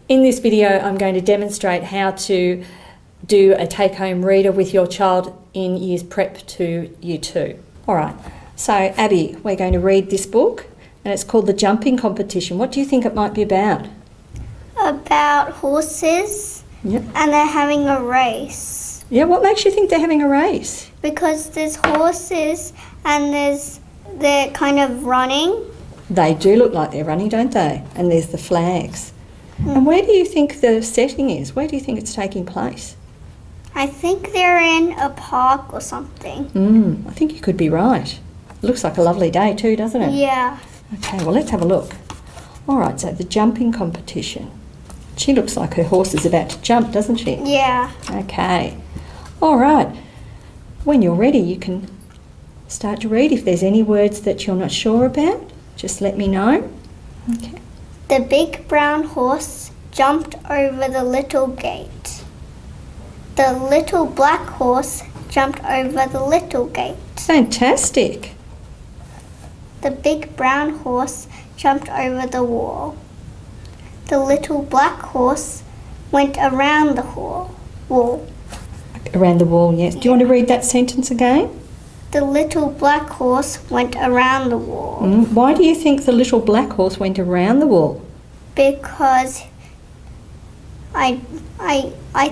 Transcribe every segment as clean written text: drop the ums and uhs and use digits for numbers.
In this video, I'm going to demonstrate how to do a take-home reader with your child in Years Prep to Year 2. All right, so Abby, we're going to read this book and it's called The Jumping Competition. What do you think it might be about? About horses. Yep. And they're having a race. Yeah, what makes you think they're having a race? Because there's horses and they're kind of running. They do look like they're running, don't they? And there's the flags. And where do you think the setting is? Where do you think it's taking place? I think they're in a park or something. I think you could be right. It looks like a lovely day too, doesn't it? Yeah. Okay, well, let's have a look. All right, so the jumping competition. She looks like her horse is about to jump, doesn't she? Yeah. Okay. All right. When you're ready, you can start to read. If there's any words that you're not sure about, just let me know. Okay. The big brown horse jumped over the little gate. The little black horse jumped over the little gate. Fantastic. The big brown horse jumped over the wall. The little black horse went around the wall. Around the wall, yes. Do you want to read that sentence again? The little black horse went around the wall. Why do you think the little black horse went around the wall? Because I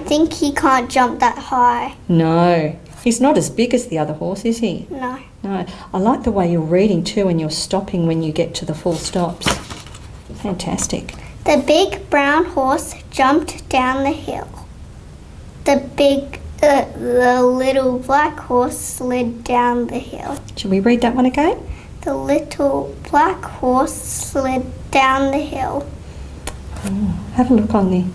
think he can't jump that high. No. He's not as big as the other horse, is he? No. No. I like the way you're reading too and you're stopping when you get to the full stops. Fantastic. The big brown horse jumped down the hill. The little black horse slid down the hill. Shall we read that one again? The little black horse slid down the hill. Have a look on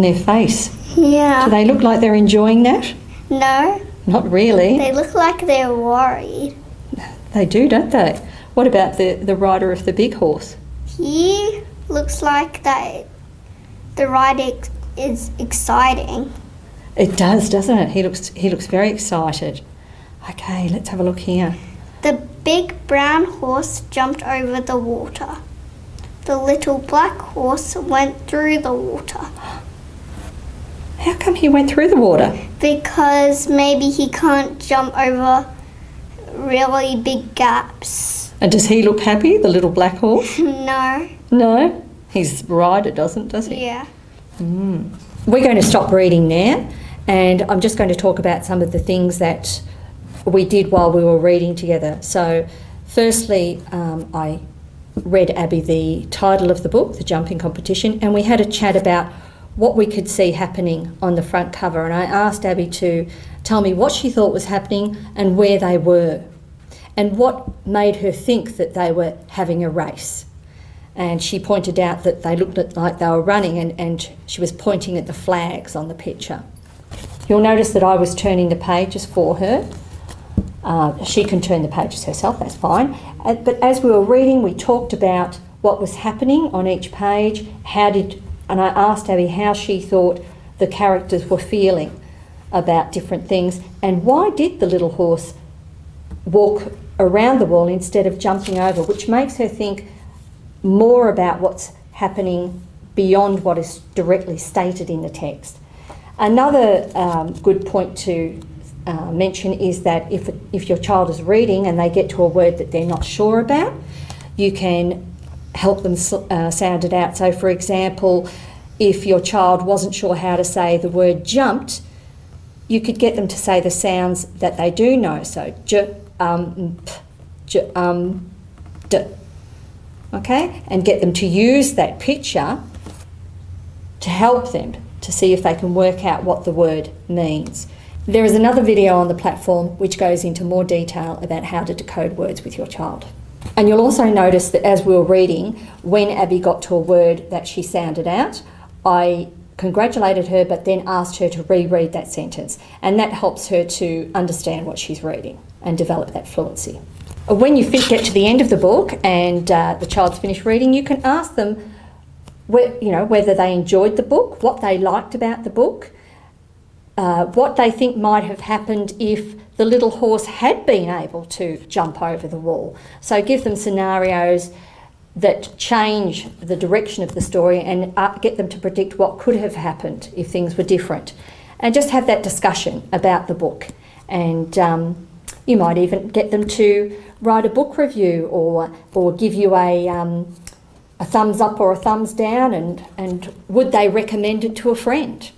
their face. Yeah. Do they look like they're enjoying that? No. Not really. They look like they're worried. They do, don't they? What about the rider of the big horse? He looks like that the ride is exciting. It does, doesn't it? He looks very excited. Okay, let's have a look here. The big brown horse jumped over the water. The little black horse went through the water. How come he went through the water? Because maybe he can't jump over really big gaps. And does he look happy, the little black horse? No. No? His rider does he? Yeah. We're going to stop reading now, and I'm just going to talk about some of the things that we did while we were reading together. So, firstly, I read Abby the title of the book, The Jumping Competition, and we had a chat about what we could see happening on the front cover, and I asked Abby to tell me what she thought was happening and where they were, and what made her think that they were having a race. And she pointed out that they looked like they were running, and she was pointing at the flags on the picture. You'll notice that I was turning the pages for her. She can turn the pages herself, that's fine. But as we were reading, we talked about what was happening on each page, and I asked Abby how she thought the characters were feeling about different things, and why did the little horse walk around the wall instead of jumping over, which makes her think more about what's happening beyond what is directly stated in the text. Another good point to mention is that if your child is reading and they get to a word that they're not sure about, you can help them sound it out. So, for example, if your child wasn't sure how to say the word jumped, you could get them to say the sounds that they do know. So, d. Okay, and get them to use that picture to help them to see if they can work out what the word means. There is another video on the platform which goes into more detail about how to decode words with your child. And you'll also notice that as we were reading, when Abby got to a word that she sounded out, I congratulated her but then asked her to reread that sentence, and that helps her to understand what she's reading and develop that fluency. When you get to the end of the book and the child's finished reading, you can ask them whether they enjoyed the book, what they liked about the book, what they think might have happened if the little horse had been able to jump over the wall. So give them scenarios that change the direction of the story and get them to predict what could have happened if things were different. And just have that discussion about the book. And you might even get them to write a book review or give you a thumbs up or a thumbs down, and would they recommend it to a friend?